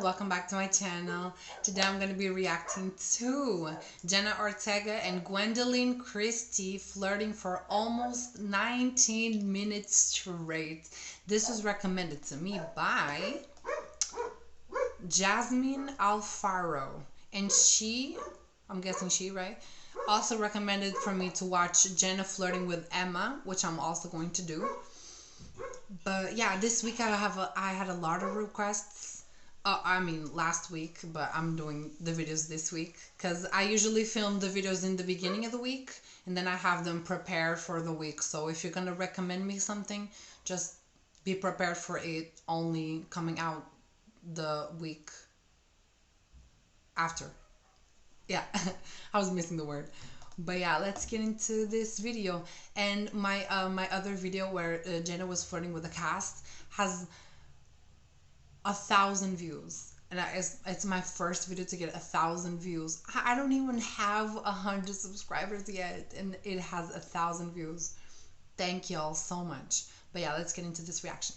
welcome back to my channel. Today I'm going to be reacting to Jenna Ortega and Gwendoline Christie flirting for almost 19 minutes straight. This was recommended to me by Jasmine Alfaro, and she, I'm guessing she, right, also recommended for me to watch Jenna flirting with Emma, which I'm also going to do. But yeah, this week I had a lot of requests. I mean last week, but I'm doing the videos this week because I usually film the videos in the beginning of the week and then I have them prepared for the week. So if you're gonna recommend me something, just be prepared for it only coming out the week after. Yeah, I was missing the word. But yeah, let's get into this video. And my other video where Jenna was flirting with the cast has 1,000 views, and it's my first video to get 1,000 views. I don't even have 100 subscribers yet, and it has 1,000 views. Thank y'all so much. But yeah, let's get into this reaction.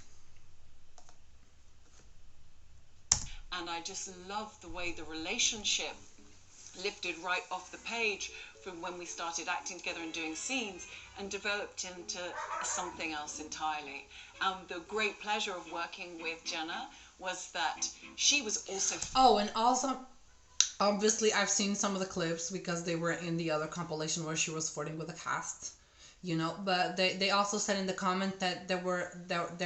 And I just love the way the relationship lifted right off the page from when we started acting together and doing scenes and developed into something else entirely. The great pleasure of working with Jenna was that she was also... Oh, and also, obviously, I've seen some of the clips because they were in the other compilation where she was flirting with the cast, you know, but they also said in the comment that there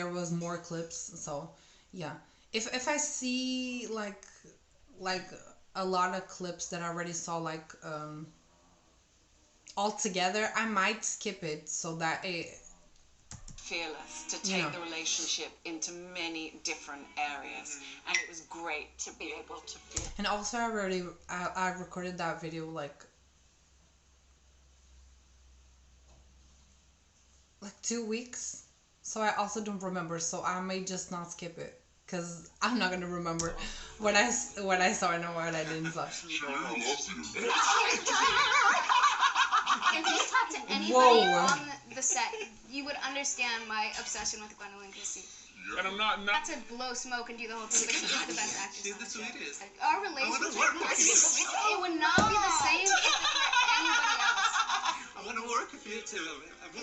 was more clips, so yeah. If I see like a lot of clips that I already saw all together, I might skip it so that it... fearless to take the relationship into many different areas, and it was great to be able to feel. And also I recorded that video like 2 weeks, so I also don't remember, so I may just not skip it because I'm not gonna remember what I saw and what I didn't saw. If you talk to anybody on the set, you would understand my obsession with Gwendoline Christie. And I'm not. Not to blow smoke and do the whole thing, but she's the best actress. See, that's what it is. Like, our relationship, it would not be the same if it were anybody else. I want to work with you too.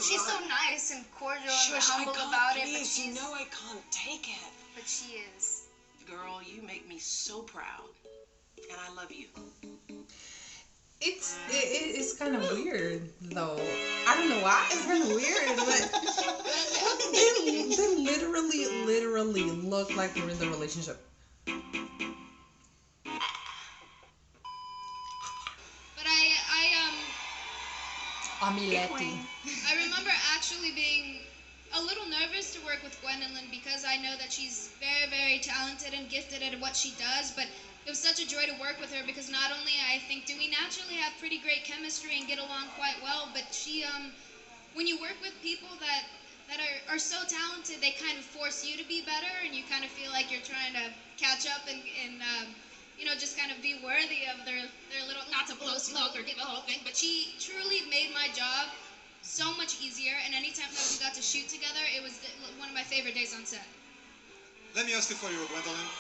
She's so nice and cordial and humble about it, but you know I can't take it. But she is. Girl, you make me so proud, and I love you. It's kind of weird though. I don't know why it's kind of weird, but they literally look like they're in the relationship. But Amiletti. I remember actually being a little nervous to work with Gwendoline because I know that she's very, very talented and gifted at what she does, but it was such a joy to work with her because not only I think do we naturally have pretty great chemistry and get along quite well, but she, when you work with people that are so talented, they kind of force you to be better, and you kind of feel like you're trying to catch up and you know, just kind of be worthy of their little, not to blow smoke or give a whole thing, but she truly made my job so much easier, and anytime that we got to shoot together, it was one of my favorite days on set. Let me ask you for you, Gwendoline.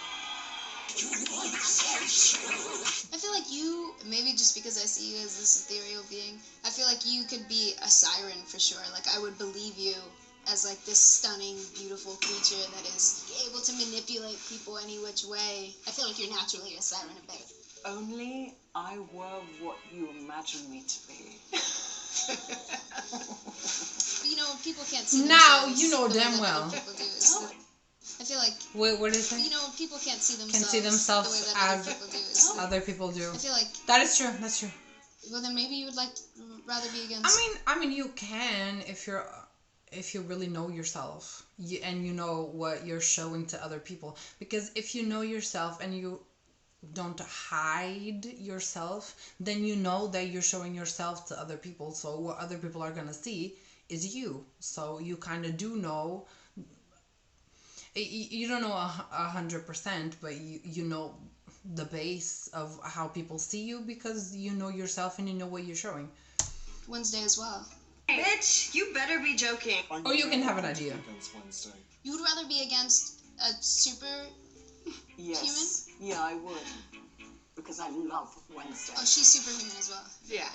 I feel like you, maybe just because I see you as this ethereal being, I feel like you could be a siren for sure. Like, I would believe you as like this stunning, beautiful creature that is able to manipulate people any which way. I feel like you're naturally a siren a bit. Only I were what you imagine me to be. You know, people can't see Now themselves you know the way damn that well. other people do. So I feel like... Wait, what is it? You know, people can't see themselves, Can see themselves the way that as other people do. other people do. I feel like... That is true. That's true. Well, then maybe you would rather be against... I mean, you can if you really know yourself, and you know what you're showing to other people. Because if you know yourself and you don't hide yourself, then you know that you're showing yourself to other people. So what other people are gonna see is you. So you kind of do know. You don't know 100%, but you know the base of how people see you because you know yourself and you know what you're showing. Wednesday as well. Bitch, you better be joking. Or you can have an idea. You would rather be against a super Yes. Yeah, I would. Because I love Wednesday. Oh, she's superhuman as well. Yeah.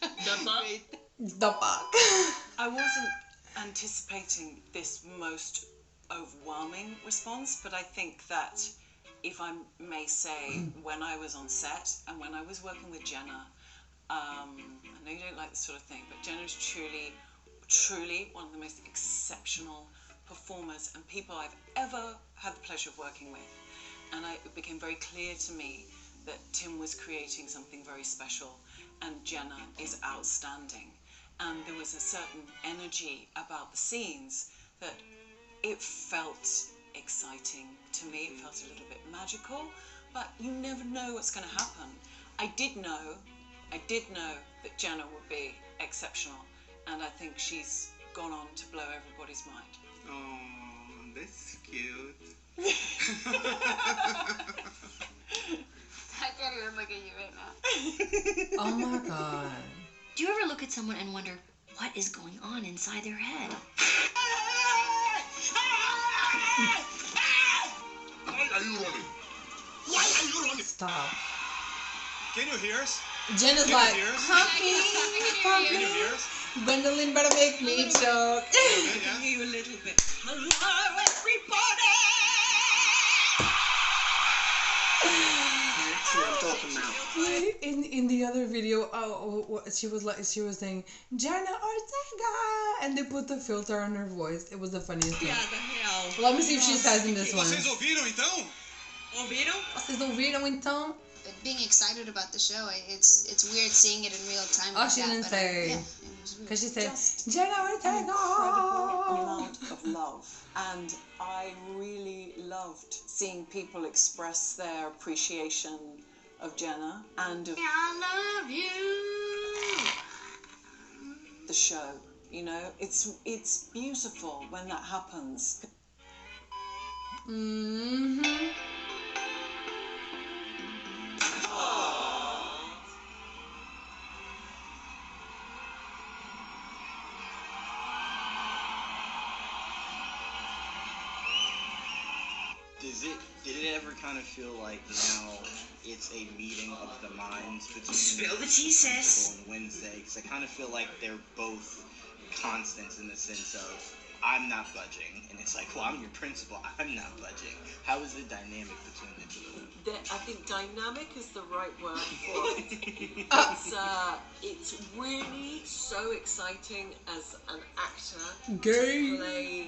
The fuck? The fuck. I wasn't anticipating this most overwhelming response, but I think that if I may say, when I was on set and when I was working with Jenna, I know you don't like this sort of thing, but Jenna is truly, truly one of the most exceptional performers and people I've ever had the pleasure of working with. And it became very clear to me that Tim was creating something very special and Jenna is outstanding. And there was a certain energy about the scenes that it felt exciting to me. It felt a little bit magical, but you never know what's going to happen. I did know that Jenna would be exceptional, and I think she's gone on to blow everybody's mind. Oh, that's cute. I can't even look at you right now. Oh my god. Do you ever look at someone and wonder what is going on inside their head? Why are you running? Why are you running? Stop. Can you hear us? Jenna's Can like, you hear us? puppy, Can you puppy. hear us? Gwendoline better make me choke. Okay, yeah. You a little bit. Hello, everybody! That's what I'm talking about. In the other video, she was saying Jenna Ortega, and they put the filter on her voice. It was the funniest thing. Yeah, the hell. Let me see if she says in this one. Vocês ouviram então? Ouviram? Vocês ouviram então? Being excited about the show, it's weird seeing it in real time. Oh, like she that, didn't but, say. yeah, it was weird. Because she said, Just Jenna Ortega! incredible amount of love, and I really loved seeing people express their appreciation of Jenna and of I love you. the show. You know, it's beautiful when that happens. Mm-hmm. Did it ever kind of feel like now it's a meeting of the minds between Spill the tea, sis. and Wednesday? Because I kind of feel like they're both constants in the sense of I'm not budging, and it's like, well, I'm your principal, I'm not budging. How is the dynamic between the two of them? I think dynamic is the right word for it. It's really so exciting as an actor Gay. to play,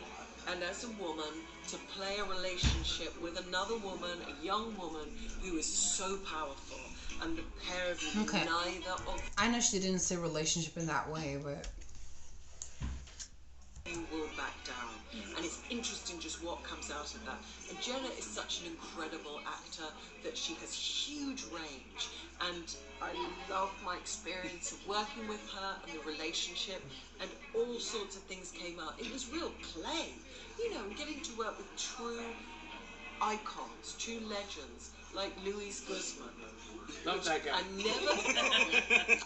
and as a woman, to play a relationship with another woman, a young woman, who is so powerful. And the pair of you, Okay. neither of I know she didn't say relationship in that way, but you will back down. And it's interesting just what comes out of that. And Jenna is such an incredible actor that she has huge range. And I love my experience of working with her and the relationship, and all sorts of things came out. It was real play, you know, getting to work with true icons, true legends like Luis Guzman. Love that guy. I never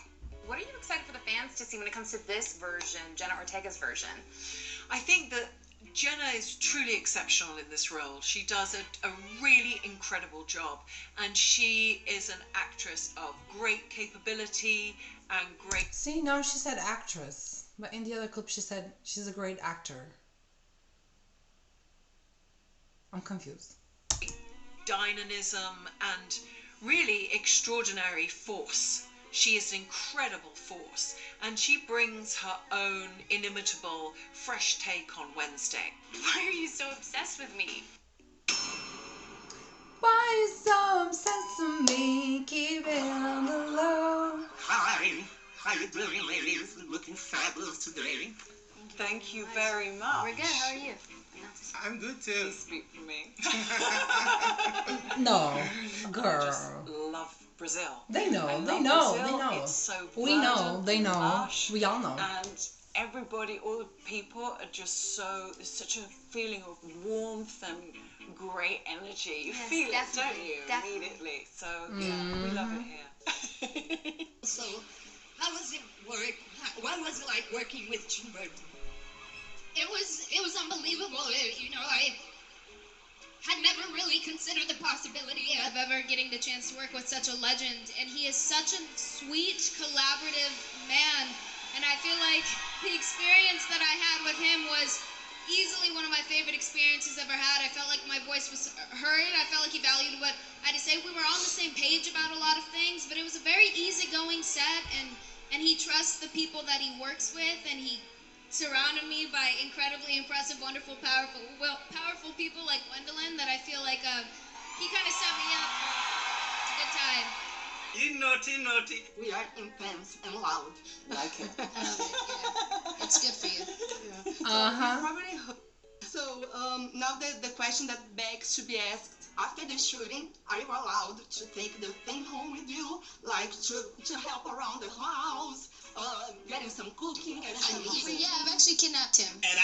What are you excited for the fans to see when it comes to this version, Jenna Ortega's version? I think that Jenna is truly exceptional in this role. She does a really incredible job, and she is an actress of great capability and great see, now she said actress, but in the other clip she said she's a great actor. I'm confused. dynamism and really extraordinary force. She is an incredible force, and she brings her own inimitable, fresh take on Wednesday. Why are you so obsessed with me? Why you so obsessed with me? Keep it on the low. Hi. How you doing, ladies? Looking fabulous today. Thank you very much. We're good. How are you? I'm good too. Please speak for me. No, I girl. just love Brazil. They know, I they love know, Brazil. they know. It's so We know, verdant they and know. lush, We all know. And everybody, all the people are just so, there's such a feeling of warmth and great energy. You Yes, feel definitely, it, don't you, definitely. immediately? So, yeah, we love it here. So, how was it work? What was it like working with Tim Burton? It was unbelievable. I had never really considered the possibility of ever getting the chance to work with such a legend. And he is such a sweet, collaborative man. And I feel like the experience that I had with him was easily one of my favorite experiences ever had. I felt like my voice was heard. I felt like he valued what I had to say. We were on the same page about a lot of things, but it was a very easygoing set, and he trusts the people that he works with, and he surrounded me by incredibly impressive, wonderful, powerful people like Gwendoline that I feel like he kind of set me up for a good time. You naughty, naughty. We are intense and loud. Like it. Yeah. It's good for you. Uh-huh. So, now the question that begs to be asked. After the shooting, are you allowed to take the thing home with you? Like to help around the house? Getting some cooking? Yeah, I've actually kidnapped him. And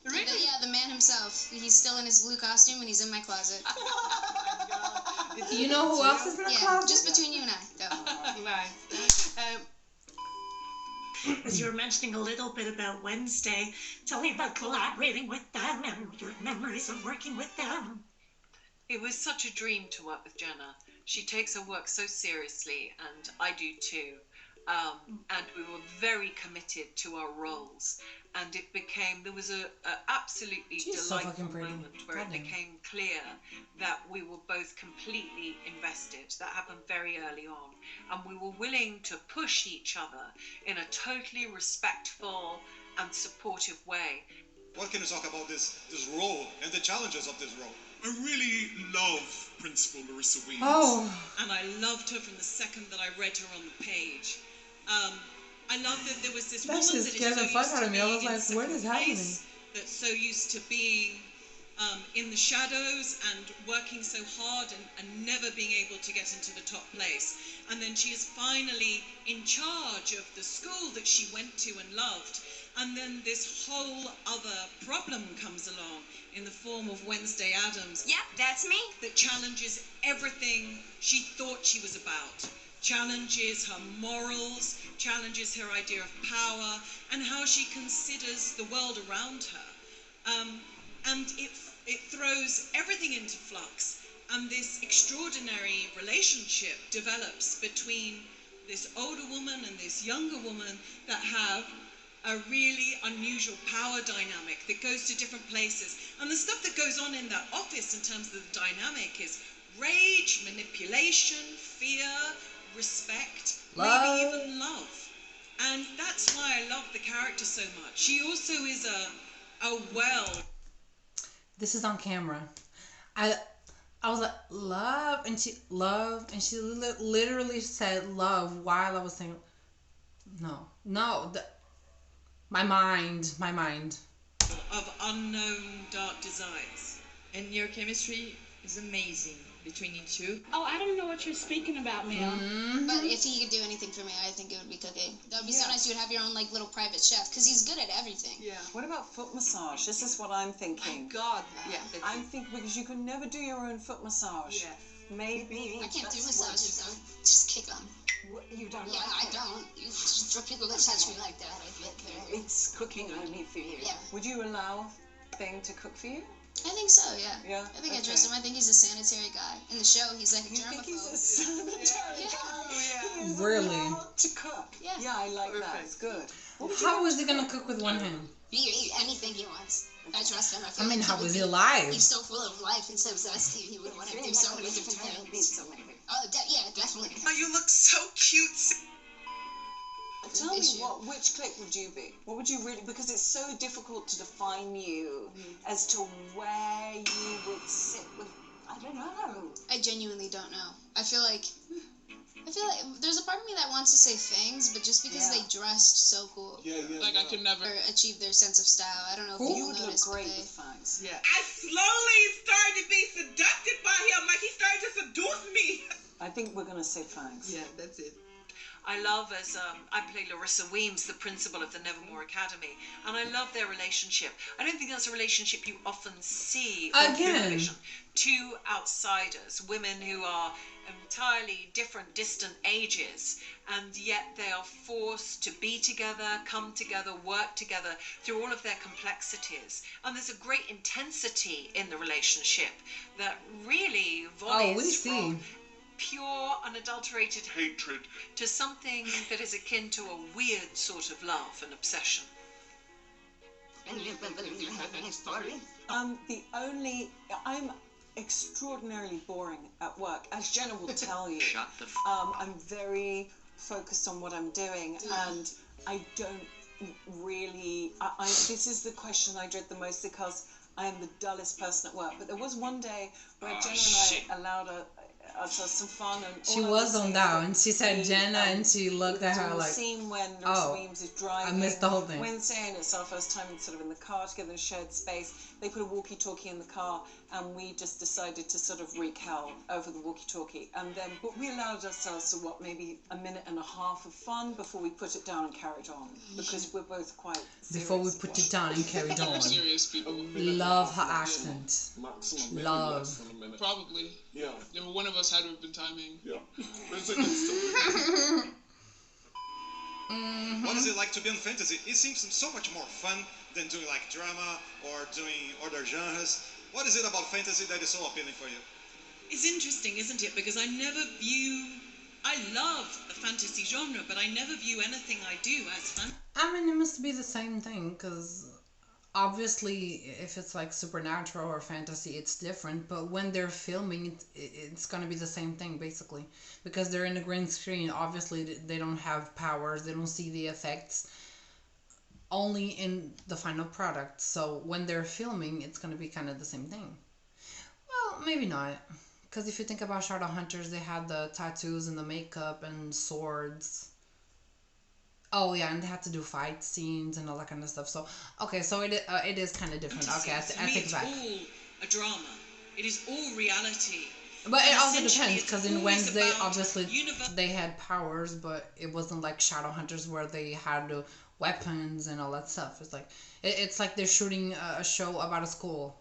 Really? Yeah, the man himself. He's still in his blue costume and he's in my closet. You know who else is in the closet? Just between you and I, though. Nice. As you were mentioning a little bit about Wednesday, tell me about collaborating with them and your memories of working with them. It was such a dream to work with Jenna. She takes her work so seriously, and I do too. And we were very committed to our roles. And there was a absolutely delightful moment where it became clear that we were both completely invested. That happened very early on. And we were willing to push each other in a totally respectful and supportive way. What can you talk about this role and the challenges of this role? I really love Principal Marissa Weems. Oh. And I loved her from the second that I read her on the page. I love that there was this woman that is scared so the fuck used out to of me. I being was in like, second what is happening? place, that's so used to being in the shadows and working so hard and never being able to get into the top place. And then she is finally in charge of the school that she went to and loved. And then this whole other problem comes along in the form of Wednesday Addams. Yep, that's me. That challenges everything she thought she was about. Challenges her morals, challenges her idea of power, and how she considers the world around her. And it throws everything into flux. And this extraordinary relationship develops between this older woman and this younger woman that have a really unusual power dynamic that goes to different places. And the stuff that goes on in that office in terms of the dynamic is rage, manipulation, fear, respect, maybe even love. And that's why I love the character so much. She also is a well. This is on camera. I was like, love, and she literally said love while I was saying, no, my mind. Of unknown dark desires. And your chemistry is amazing between you two. Oh, I don't know what you're speaking about, Mel. Mm-hmm. But if he could do anything for me, I think it would be cooking. That would be so nice. You would have your own like little private chef because he's good at everything. Yeah. What about foot massage? This is what I'm thinking. My God. Yeah. I'm thinking because you can never do your own foot massage. Yeah. Maybe. I can't do massages though. Just kick them. You don't Yeah, like I don't. Just for people that touch me like that, I feel very... It's cooking only for you. Yeah. Would you allow Thing to cook for you? I think so, yeah. Yeah. I think I trust him. I think he's a sanitary guy. In the show, he's like a germaphobe. You think he's a sanitary guy? He is Really? allowed to cook. Yeah. Yeah, I like that. It's good. How is he gonna cook with one hand? He can eat anything he wants. I trust him. I mean, how is he alive? He's so full of life and so zesty. He would want to do so many different things. Oh, yeah, definitely. Oh, you look so cute. Tell me, which clique would you be? What would you really, because it's so difficult to define you as to where you would sit with, I don't know. I genuinely don't know. I feel like there's a part of me that wants to say Fangs, but just because they dressed so cool. Like I could never achieve their sense of style. I don't know if people You would look notice, great with Fangs. Yeah. I slowly started to be seduced by him, like he started to seduce me. I think we're going to say Fangs. Yeah, that's it. I love as I play Larissa Weems, the principal of the Nevermore Academy, and I love their relationship. I don't think that's a relationship you often see on television. Two outsiders, women who are entirely different, distant ages, and yet they are forced to be together, come together, work together through all of their complexities. And there's a great intensity in the relationship that really volleys from pure, unadulterated hatred to something that is akin to a weird sort of love and obsession. And you have any story? I'm extraordinarily boring at work, as Jenna will tell you. Shut the I'm very focused on what I'm doing, and I don't really, this is the question I dread the most because I am the dullest person at work. But there was one day where Jenna and I allowed us some fun, and she was on that, and she said Jenna, and she looked at her like, scene when Larissa Weems is driving. I missed the whole thing. Wednesday, and it's our first time sort of in the car together in a shared space. They put a walkie-talkie in the car, and we just decided to sort of wreak hell over the walkie-talkie. And then, but we allowed ourselves to maybe a minute and a half of fun before we put it down and carried on, because we're both quite serious. Before we put it down and carried on. Serious people. Love her accent. Love. Probably. Yeah. One of us had to have been timing. Yeah. What is it like to be in fantasy? It seems so much more fun than doing like drama or doing other genres. What is it about fantasy that is so appealing for you? It's interesting, isn't it? Because I love the fantasy genre, but I never view anything I do as fantasy. I mean, it must be the same thing, because obviously if it's like supernatural or fantasy, it's different, but when they're filming, it's going to be the same thing, basically, because they're in a green screen. Obviously, they don't have powers, they don't see the effects, only in the final product. So when they're filming, it's going to be kind of the same thing. Well, maybe not, because if you think about Shadowhunters, they had the tattoos and the makeup and swords. Oh yeah, and they had to do fight scenes and all that kind of stuff. So okay, so it is kind of different. Okay, I think back. It's all a drama. It is all reality. But it also depends, because in Wednesday, obviously, they had powers, but it wasn't like Shadowhunters where they had weapons and all that stuff. It's like it's like they're shooting a show about a school,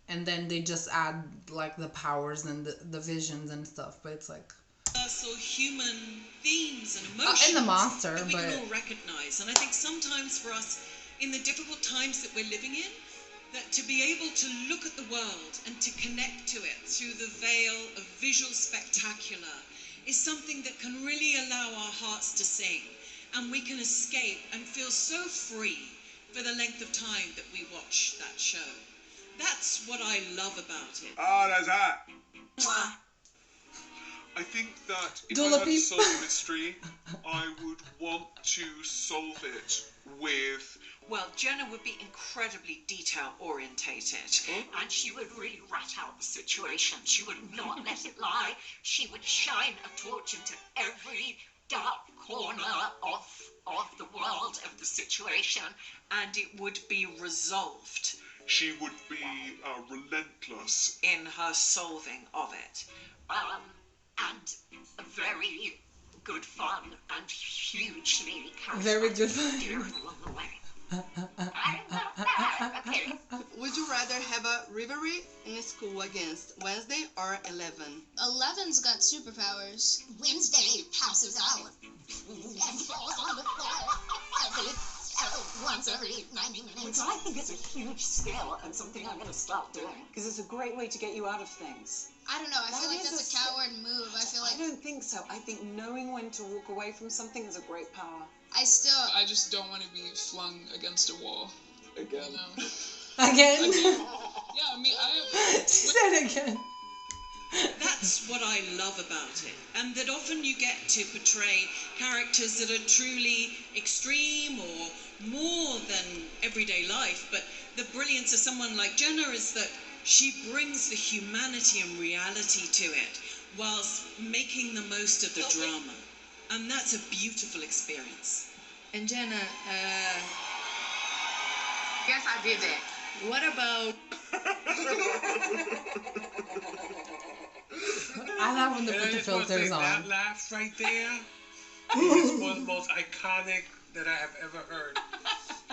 and then they just add like the powers and the visions and stuff. But it's like universal human themes and emotions and the monster, that we can all recognize. And I think sometimes for us, in the difficult times that we're living in, that to be able to look at the world and to connect to it through the veil of visual spectacular is something that can really allow our hearts to sing, and we can escape and feel so free for the length of time that we watch that show. That's what I love about it. Oh, that's hot. I think that if I had to solve a mystery, I would want to solve it with... Well, Jenna would be incredibly detail-orientated. And she would really rat out the situation. She would not let it lie. She would shine a torch into every dark corner of the world, of the situation. And it would be resolved. She would be relentless in her solving of it. And very good fun and hugely charismatic. Very good fun. Would you rather have a rivalry in school against Wednesday or 11? 11's got superpowers. Wednesday passes out and falls on the floor once every 90 minutes. Which I think is a huge skill and something I'm going to stop doing. Because it's a great way to get you out of things. I don't know. I feel like that's a coward move. I don't think so. I think knowing when to walk away from something is a great power. I just don't want to be flung against a wall. Again. You know? Again? Yeah, I mean, she said again. That's what I love about it. And that often you get to portray characters that are truly extreme or more than everyday life. But the brilliance of someone like Jenna is that she brings the humanity and reality to it whilst making the most of the drama. And that's a beautiful experience. And Jenna, Yes, I did that. what about... I love when they put the filters on. That laugh right there. He's one of the most iconic that I have ever heard.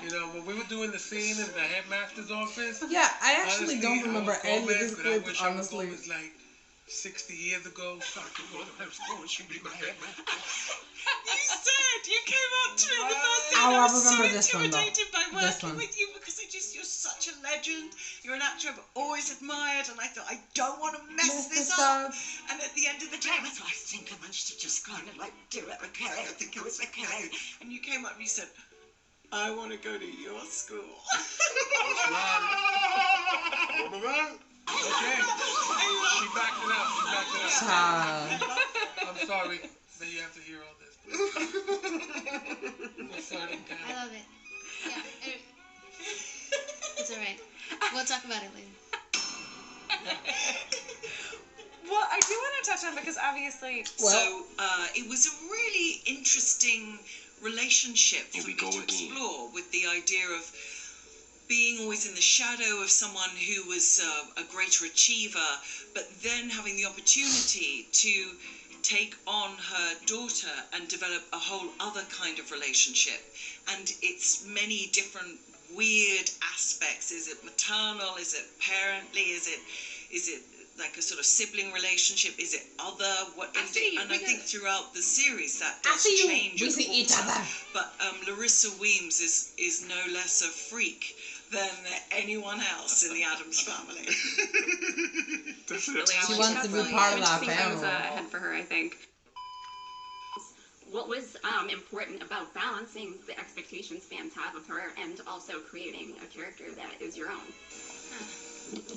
You know, when we were doing the scene in the headmaster's office. Yeah, I actually honestly, don't remember any of these but clips, I wish honestly. I was like 60 years ago. Fucking what I was going, she'd be my headmaster. You came up to me in the first Oh, scene. I I was so remember this one, though. intimidated by This working one. with you because you're such a legend. You're an actor I've always admired, and I thought I don't want to mess this up. And at the end of the day, I think I managed to just kind of like do it. Okay, I think it was okay. And you came up and you said, I want to go to your school. That's right. Remember that? Okay. She backed it up. She backed it up. Child. I'm sorry that you have to hear all this. I love it. Yeah. It's alright. We'll talk about it later. Well, I do want to touch on because obviously. So it was a really interesting relationship for me to explore with the idea of being always in the shadow of someone who was a greater achiever, but then having the opportunity to take on her daughter and develop a whole other kind of relationship. And it's many different weird aspects. Is it maternal? Is it parently? Is it like a sort of sibling relationship? Is it other? What is it? And I think throughout the series that does change. We see each other. But Larissa Weems is no less a freak than anyone else in the Addams family. She wants to be part of that family. Ahead for her, I think. What was important about balancing the expectations fans have of her and also creating a character that is your own?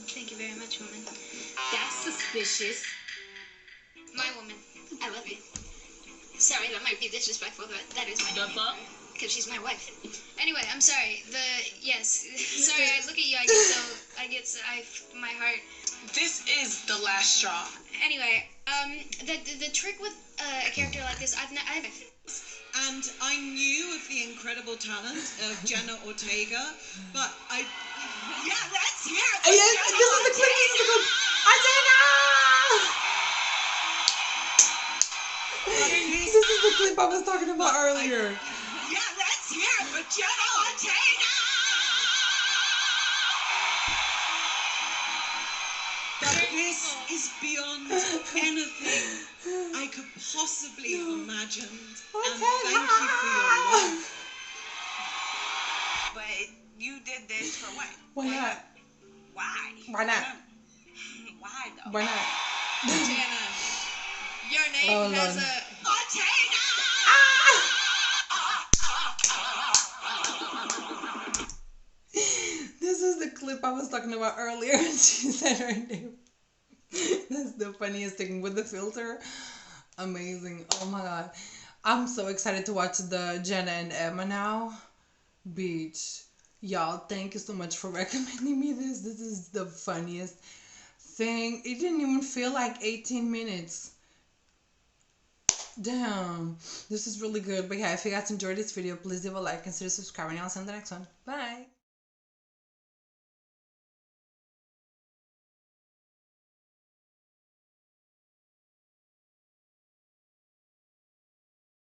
Thank you very much, woman. That's suspicious. My woman. I love you. Sorry, that might be disrespectful, but that is my name. Because she's my wife. Anyway, I'm sorry. Sorry, I look at you, my heart. This is the last straw. Anyway, the trick with a character like this, I've And I knew of the incredible talent of Jenna Ortega, but yeah, let's hear it. Yes, this is the clip. This is the clip I was talking about earlier. Yeah, let's hear it for Jenna Ortega. But this is beyond anything I could possibly have imagined. And thank you for your love. But you did this for what? Why not? Why? Why not? Why though? Why not? Jenna, your name has a... Ortega! This is the clip I was talking about earlier. She said her name. That's the funniest thing with the filter. Amazing. Oh my god. I'm so excited to watch the Jenna and Emma now. Beach. Y'all, thank you so much for recommending me this. This is the funniest thing. It didn't even feel like 18 minutes. Damn. This is really good. But yeah, if you guys enjoyed this video, please leave a like, consider subscribing, and I'll see you in the next one. Bye.